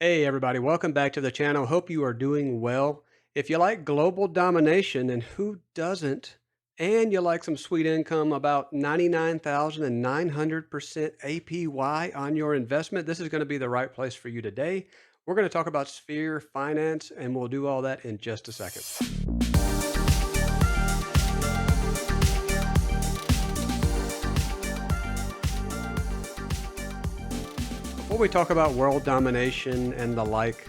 Hey everybody, welcome back to the channel. Hope you are doing well. If you like global domination, and who doesn't, and you like some sweet income, about 99,900% APY on your investment, this is going to be the right place for you today. We're going to talk about Sphere Finance, and we'll do all that in just a second. Before we talk about world domination and the like,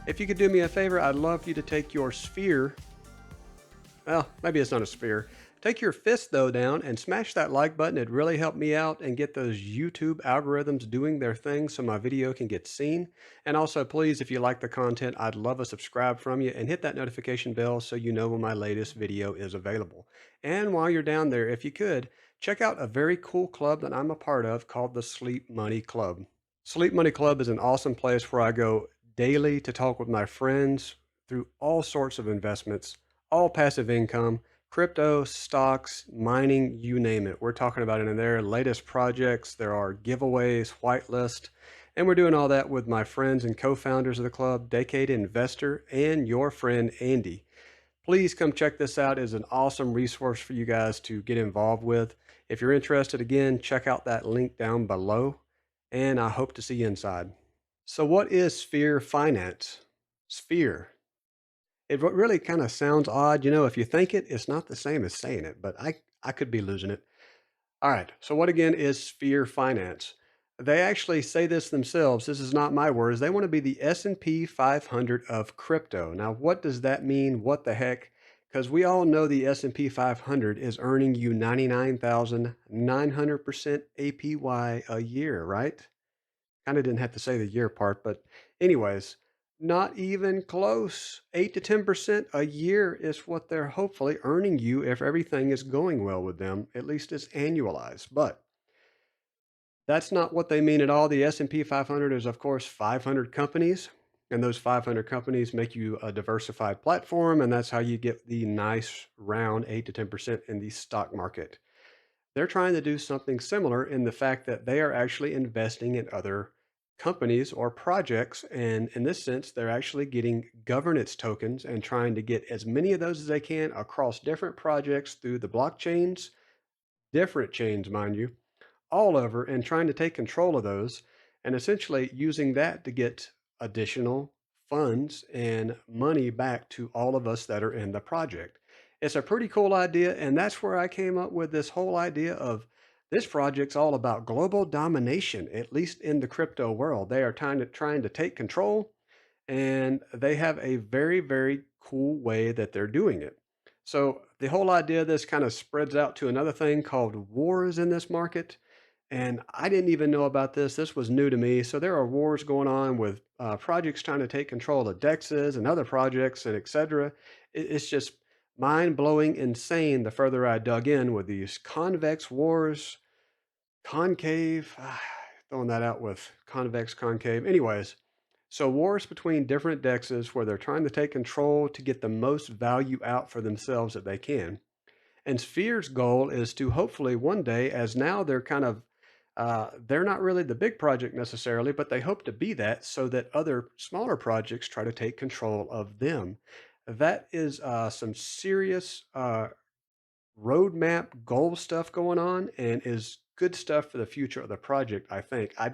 if you could do me a favor, I'd love you to take your Sphere. Well, maybe it's not a sphere. Take your fist though down and smash that like button. It'd really help me out and get those YouTube algorithms doing their thing so my video can get seen. And also, please, if you like the content, I'd love a subscribe from you and hit that notification bell so you know when my latest video is available. And while you're down there, if you could, check out a very cool club that I'm a part of called the Zzz Money Club. Sleep Money Club is an awesome place where I go daily to talk with my friends through all sorts of investments, all passive income, crypto, stocks, mining, you name it. We're talking about it in their latest projects. There are giveaways, whitelist, and we're doing all that with my friends and co-founders of the club, Decade Investor, and your friend Andy. Please come check this out. It's an awesome resource for you guys to get involved with. If you're interested, again, check out that link down below, and I hope to see you inside. So what is Sphere Finance? Sphere. It really kind of sounds odd. If you think it, it's not the same as saying it, but I could be losing it. All right. So what again is Sphere Finance? They actually say this themselves. This is not my words. They want to be the S&P 500 of crypto. Now, what does that mean? What the heck? Because we all know the S&P 500 is earning you 99,900% APY a year, right? Kind of didn't have to say the year part, but anyways, not even close. 8 to 10% a year is what they're hopefully earning you if everything is going well with them, at least it's annualized. But that's not what they mean at all. The S&P 500 is, of course, 500 companies, and those 500 companies make you a diversified platform, and that's how you get the nice round 8 to 10% in the stock market. They're trying to do something similar in the fact that they are actually investing in other companies or projects. And in this sense, they're actually getting governance tokens and trying to get as many of those as they can across different projects through the blockchains, different chains, mind you, all over, and trying to take control of those and essentially using that to get additional funds and money back to all of us that are in the project. It's a pretty cool idea, and that's where I came up with this whole idea of this project's all about global domination, at least in the crypto world. They are trying to take control, and they have a very, very cool way that they're doing it. So the whole idea of this kind of spreads out to another thing called wars in this market. And I didn't even know about this. This was new to me. So there are wars going on with projects trying to take control of DEXs and other projects and et cetera. It's just mind blowing, insane the further I dug in with these convex wars, concave, throwing that out with convex, concave. Anyways, so wars between different DEXs where they're trying to take control to get the most value out for themselves that they can. And Sphere's goal is to hopefully one day, as now they're kind of, they're not really the big project necessarily, but they hope to be that so that other smaller projects try to take control of them. That is some serious roadmap goal stuff going on and is good stuff for the future of the project, I think. I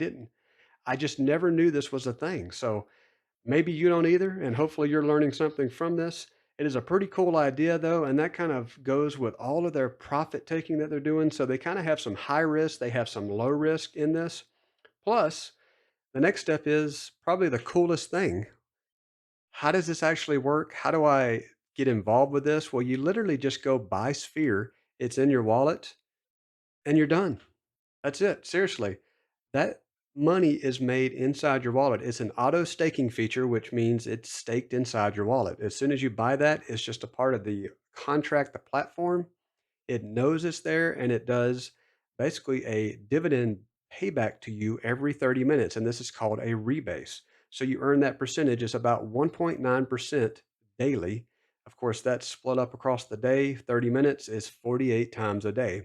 just never knew this was a thing. So maybe you don't either, and hopefully you're learning something from this. It is a pretty cool idea though, and that kind of goes with all of their profit taking that they're doing. So they kind of have some high risk, they have some low risk in this. Plus, the next step is probably the coolest thing. How does this actually work? How do I get involved with this? Well, you literally just go buy Sphere. It's in your wallet and you're done. That's it. Seriously. That money is made inside your wallet. It's an auto staking feature, which means it's staked inside your wallet. As soon as you buy that, it's just a part of the contract, the platform. It knows it's there and it does basically a dividend payback to you every 30 minutes. And this is called a rebase. So you earn that percentage. It's about 1.9% daily. Of course, that's split up across the day. 30 minutes is 48 times a day.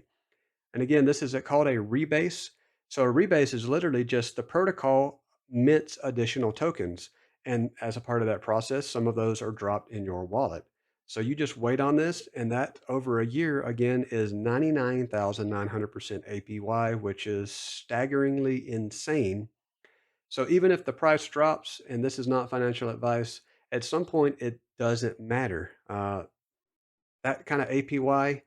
And again, this is called a rebase. So a rebase is literally just the protocol mints additional tokens. And as a part of that process, some of those are dropped in your wallet. So you just wait on this, and that over a year again is 99,900% APY, which is staggeringly insane. So even if the price drops, and this is not financial advice, at some point it doesn't matter. That kind of APY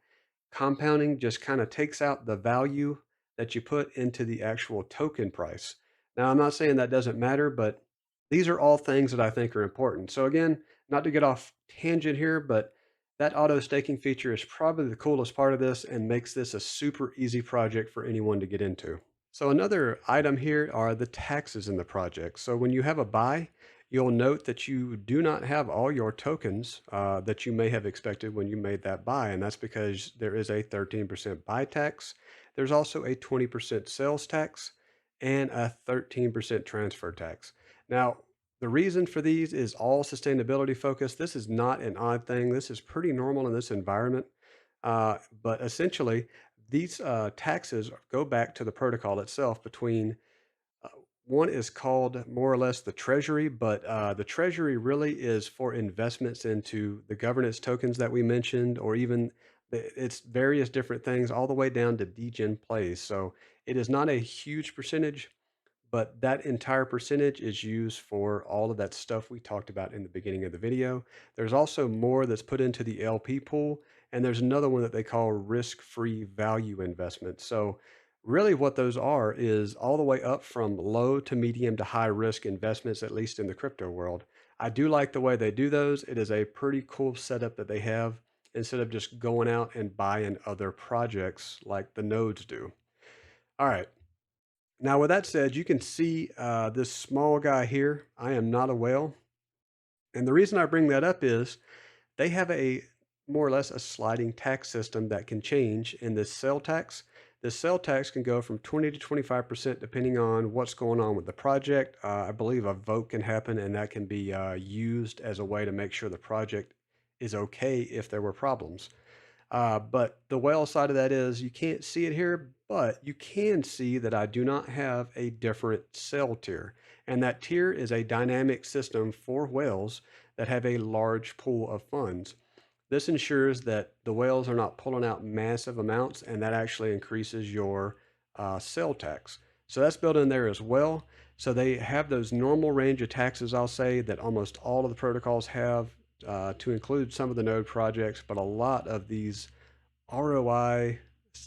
compounding just kind of takes out the value that you put into the actual token price. Now, I'm not saying that doesn't matter, but these are all things that I think are important. So again, not to get off tangent here, but that auto staking feature is probably the coolest part of this and makes this a super easy project for anyone to get into. So another item here are the taxes in the project. So when you have a buy, you'll note that you do not have all your tokens that you may have expected when you made that buy. And that's because there is a 13% buy tax. There's also a 20% sales tax and a 13% transfer tax. Now, the reason for these is all sustainability focused. This is not an odd thing. This is pretty normal in this environment. But essentially, these taxes go back to the protocol itself between uh, one is called more or less the treasury, but the treasury really is for investments into the governance tokens that we mentioned, or even it's various different things all the way down to degen plays. So it is not a huge percentage, but that entire percentage is used for all of that stuff we talked about in the beginning of the video. There's also more that's put into the LP pool, and there's another one that they call risk-free value investments. So really what those are is all the way up from low to medium to high risk investments, at least in the crypto world. I do like the way they do those. It is a pretty cool setup that they have instead of just going out and buying other projects like the nodes do. All right. Now, with that said, you can see this small guy here. I am not a whale. And the reason I bring that up is they have a more or less a sliding tax system that can change in this sale tax. The sale tax can go from 20 to 25% depending on what's going on with the project. I believe a vote can happen, and that can be used as a way to make sure the project is okay if there were problems. But the whale side of that is you can't see it here, but you can see that I do not have a different sell tier. And that tier is a dynamic system for whales that have a large pool of funds. This ensures that the whales are not pulling out massive amounts, and that actually increases your sell tax. So that's built in there as well. So they have those normal range of taxes, I'll say, that almost all of the protocols have to include some of the node projects, but a lot of these ROI,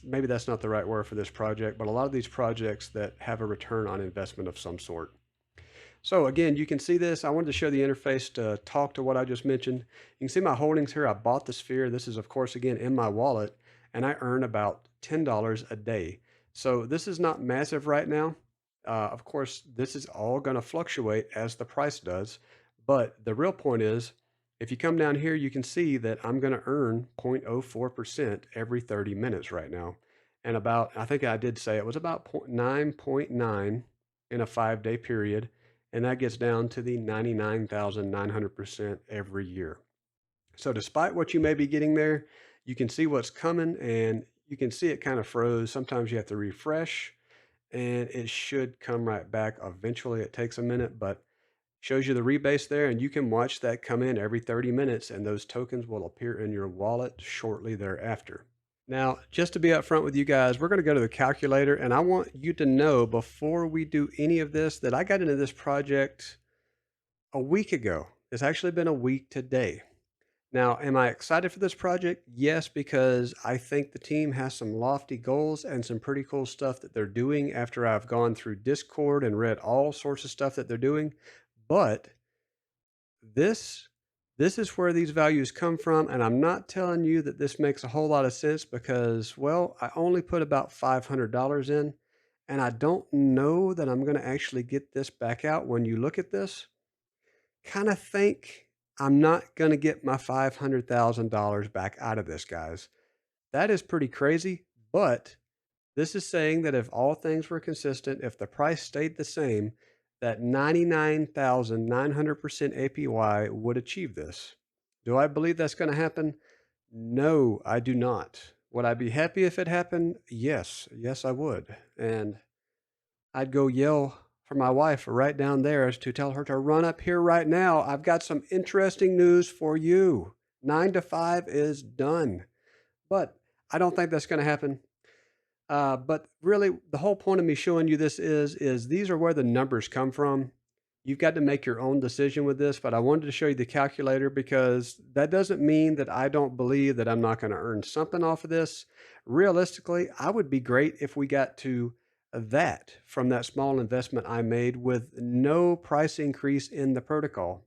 maybe that's not the right word for this project, but a lot of these projects that have a return on investment of some sort. So again, you can see this. I wanted to show the interface to talk to what I just mentioned. You can see my holdings here. I bought the sphere. This is, of course, again, in my wallet, and I earn about $10 a day. So this is not massive right now. Of course, this is all going to fluctuate as the price does. But the real point is, if you come down here, you can see that I'm going to earn 0.04% every 30 minutes right now. And about, I think I did say it was about 9.9 in a 5-day period, and that gets down to the 99,900% every year. So despite what you may be getting there, you can see what's coming, and you can see it kind of froze. Sometimes you have to refresh, and it should come right back. Eventually, it takes a minute, but shows you the rebase there, and you can watch that come in every 30 minutes, and those tokens will appear in your wallet shortly thereafter. Now, just to be upfront with you guys, we're going to go to the calculator, and I want you to know before we do any of this that I got into this project a week ago. It's actually been a week today. Now, am I excited for this project? Yes, because I think the team has some lofty goals and some pretty cool stuff that they're doing after I've gone through Discord and read all sorts of stuff that they're doing. But this this is where these values come from, and I'm not telling you that this makes a whole lot of sense because, well, I only put about $500 in, and I don't know that I'm going to actually get this back out. When you look at this, kind of think I'm not going to get my $500,000 back out of this, guys. That is pretty crazy, but this is saying that if all things were consistent, if the price stayed the same, that 99,900% APY would achieve this. Do I believe that's going to happen? No, I do not. Would I be happy if it happened? Yes. Yes, I would. And I'd go yell for my wife right down there is to tell her to run up here right now. I've got some interesting news for you. 9 to 5 is done. But I don't think that's going to happen. But really, the whole point of me showing you this is these are where the numbers come from. You've got to make your own decision with this, but I wanted to show you the calculator because that doesn't mean that I don't believe that I'm not going to earn something off of this. Realistically, I would be great if we got to that from that small investment I made with no price increase in the protocol.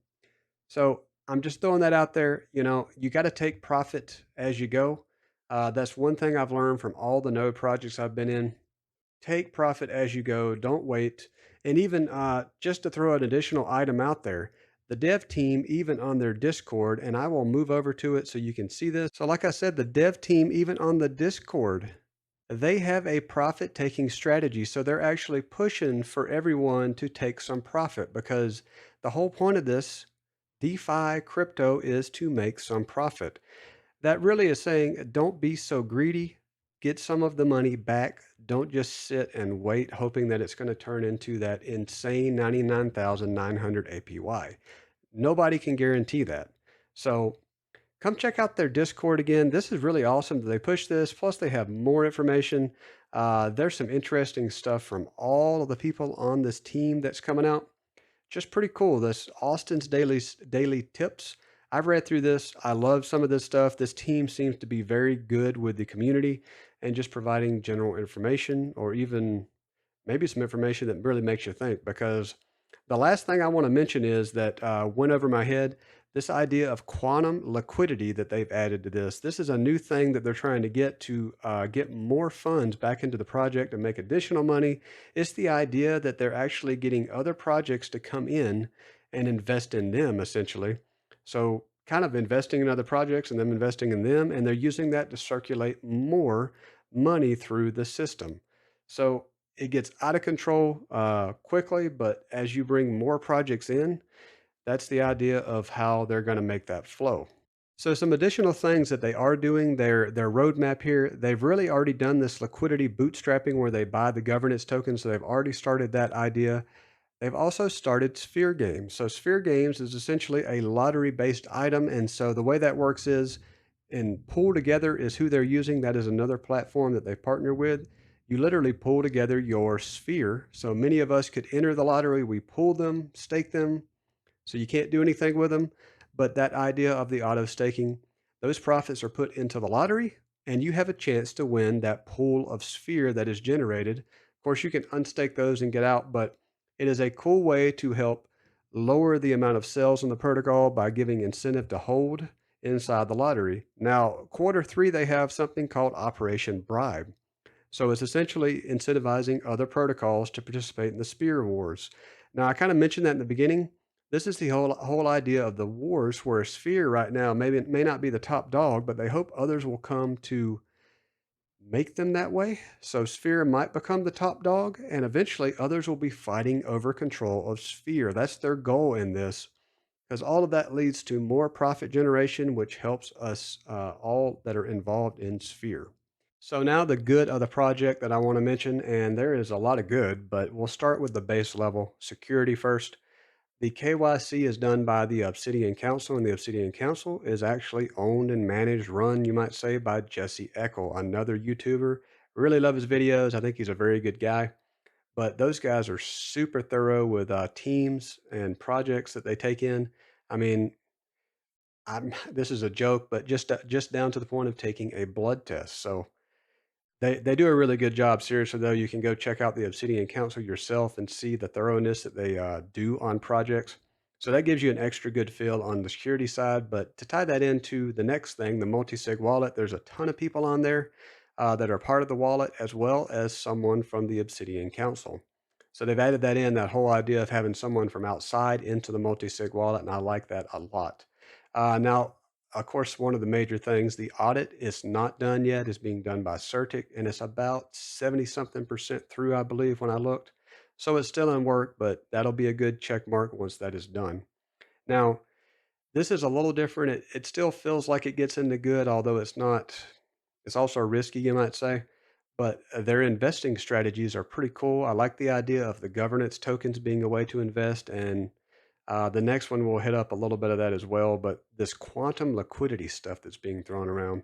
So I'm just throwing that out there. You got to take profit as you go. That's one thing I've learned from all the node projects I've been in. Take profit as you go. Don't wait. And even just to throw an additional item out there, the dev team, even on their Discord, and I will move over to it so you can see this. So, like I said, the dev team, even on the Discord, they have a profit taking strategy. So they're actually pushing for everyone to take some profit because the whole point of this DeFi crypto is to make some profit. That really is saying don't be so greedy. Get some of the money back. Don't just sit and wait, hoping that it's going to turn into that insane 99,900 APY. Nobody can guarantee that. So come check out their Discord again. This is really awesome that they push this. Plus, they have more information. There's some interesting stuff from all of the people on this team that's coming out. Just pretty cool. This Austin's daily tips. I've read through this. I love some of this stuff. This team seems to be very good with the community and just providing general information or even maybe some information that really makes you think. Because the last thing I want to mention is that went over my head. This idea of quantum liquidity that they've added to this. This is a new thing that they're trying to get get more funds back into the project and make additional money. It's the idea that they're actually getting other projects to come in and invest in them, essentially. So, kind of investing in other projects and them investing in them, and they're using that to circulate more money through the system. So, it gets out of control quickly, but as you bring more projects in, that's the idea of how they're going to make that flow. So some additional things that they are doing, their roadmap here, they've really already done this liquidity bootstrapping where they buy the governance tokens. So they've already started that idea. They've also started Sphere Games. So Sphere Games is essentially a lottery-based item. And so the way that works is, and Pool Together is who they're using. That is another platform that they partner with. You literally pull together your sphere. So many of us could enter the lottery. We pool them, stake them, so you can't do anything with them. But that idea of the auto staking, those profits are put into the lottery and you have a chance to win that pool of sphere that is generated. Of course, you can unstake those and get out, but it is a cool way to help lower the amount of sales in the protocol by giving incentive to hold inside the lottery. Now, quarter 3, they have something called Operation Bribe. So it's essentially incentivizing other protocols to participate in the Spear Wars. Now, I kind of mentioned that in the beginning. This is the whole idea of the wars where a sphere right now maybe it may not be the top dog, but they hope others will come to make them that way. So sphere might become the top dog, and eventually others will be fighting over control of sphere. That's their goal in this, because all of that leads to more profit generation, which helps us all that are involved in sphere. So now the good of the project that I want to mention, and there is a lot of good, but we'll start with the base level security first. The KYC is done by the Obsidian Council, and the Obsidian Council is actually owned and managed, run, you might say, by Jesse Eckel, another YouTuber. Really love his videos. I think he's a very good guy. But those guys are super thorough with teams and projects that they take in. I mean, this is a joke, but just down to the point of taking a blood test. So they do a really good job. Seriously, though, you can go check out the Obsidian Council yourself and see the thoroughness that they do on projects. So that gives you an extra good feel on the security side. But to tie that into the next thing, the multi-sig wallet, there's a ton of people on there that are part of the wallet, as well as someone from the Obsidian Council. So they've added that in, that whole idea of having someone from outside into the multi-sig wallet, and I like that a lot. Now, of course, one of the major things, the audit is not done yet. It's being done by Certic, and it's about 70 something percent through, I believe, when I looked. So it's still in work, but that'll be a good check mark once that is done. Now, this is a little different. It still feels like it gets into good, although it's not, it's also risky, you might say. but their investing strategies are pretty cool. I like the idea of the governance tokens being a way to invest, and the next one will hit up a little bit of that as well. But this quantum liquidity stuff that's being thrown around,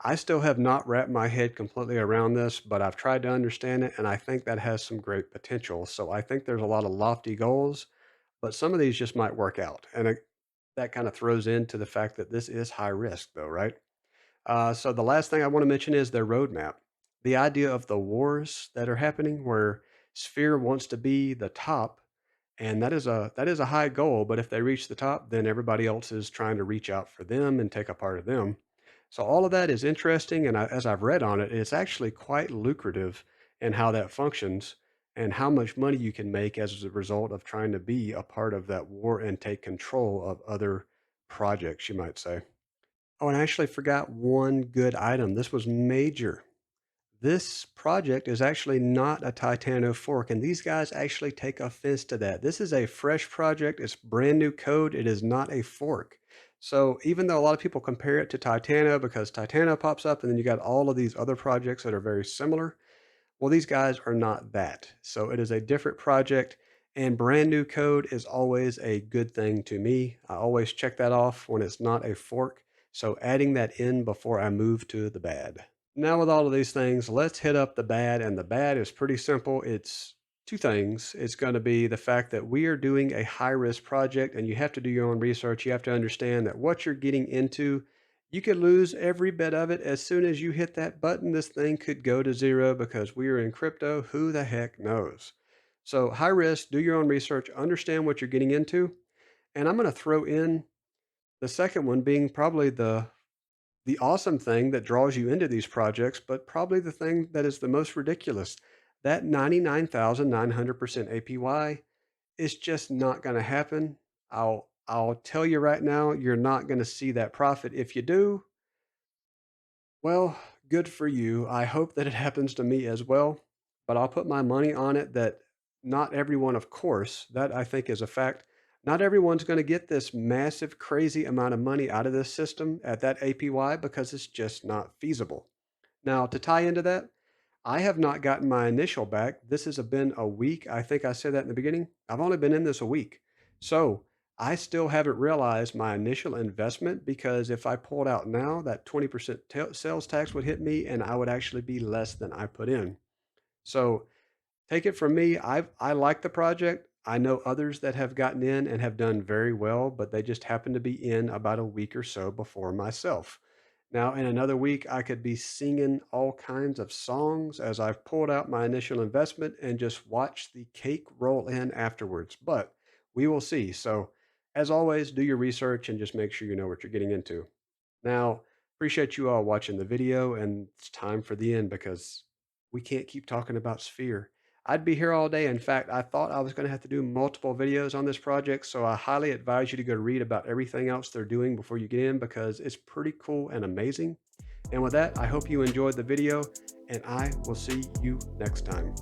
I still have not wrapped my head completely around this, but I've tried to understand it, and I think that has some great potential. So I think there's a lot of lofty goals, but some of these just might work out. And that kind of throws into the fact that this is high risk, though, right? So the last thing I want to mention is their roadmap. The idea of the wars that are happening, where Sphere wants to be the top, and that is a high goal. But if they reach the top, then everybody else is trying to reach out for them and take a part of them. So all of that is interesting, and as I've read on it, it's actually quite lucrative in how that functions and how much money you can make as a result of trying to be a part of that war and take control of other projects, you might say. Oh, and I actually forgot one good item. This was major. This project is actually not a Titano fork, and these guys actually take offense to that. This is a fresh project. It's brand new code. It is not a fork. So even though a lot of people compare it to Titano because Titano pops up and then you got all of these other projects that are very similar, well, these guys are not that. So it is a different project, and brand new code is always a good thing to me. I always check that off when it's not a fork. So adding that in before I move to the bad. Now, with all of these things, let's hit up the bad. And the bad is pretty simple. It's two things. It's going to be the fact that we are doing a high risk project and you have to do your own research. You have to understand that what you're getting into, you could lose every bit of it. As soon as you hit that button, this thing could go to zero because we are in crypto. Who the heck knows? So, high risk, do your own research, understand what you're getting into. And I'm going to throw in the second one being probably the awesome thing that draws you into these projects, but probably the thing that is the most ridiculous. That 99,900% APY is just not going to happen. I'll tell you right now, you're not going to see that profit. If you do, well, good for you. I hope that it happens to me as well, but I'll put my money on it that not everyone, of course, that I think is a fact. Not everyone's going to get this massive, crazy amount of money out of this system at that APY because it's just not feasible. Now, to tie into that, I have not gotten my initial back. This has been a week. I think I said that in the beginning. I've only been in this a week. So I still haven't realized my initial investment because if I pulled out now, that 20% sales tax would hit me and I would actually be less than I put in. So take it from me. I like the project. I know others that have gotten in and have done very well, but they just happen to be in about a week or so before myself. Now, in another week, I could be singing all kinds of songs as I've pulled out my initial investment and just watch the cake roll in afterwards. But we will see. So, as always, do your research and just make sure you know what you're getting into. Now, appreciate you all watching the video, and it's time for the end because we can't keep talking about Sphere. I'd be here all day. In fact, I thought I was going to have to do multiple videos on this project, so I highly advise you to go read about everything else they're doing before you get in because it's pretty cool and amazing. And with that, I hope you enjoyed the video, and I will see you next time.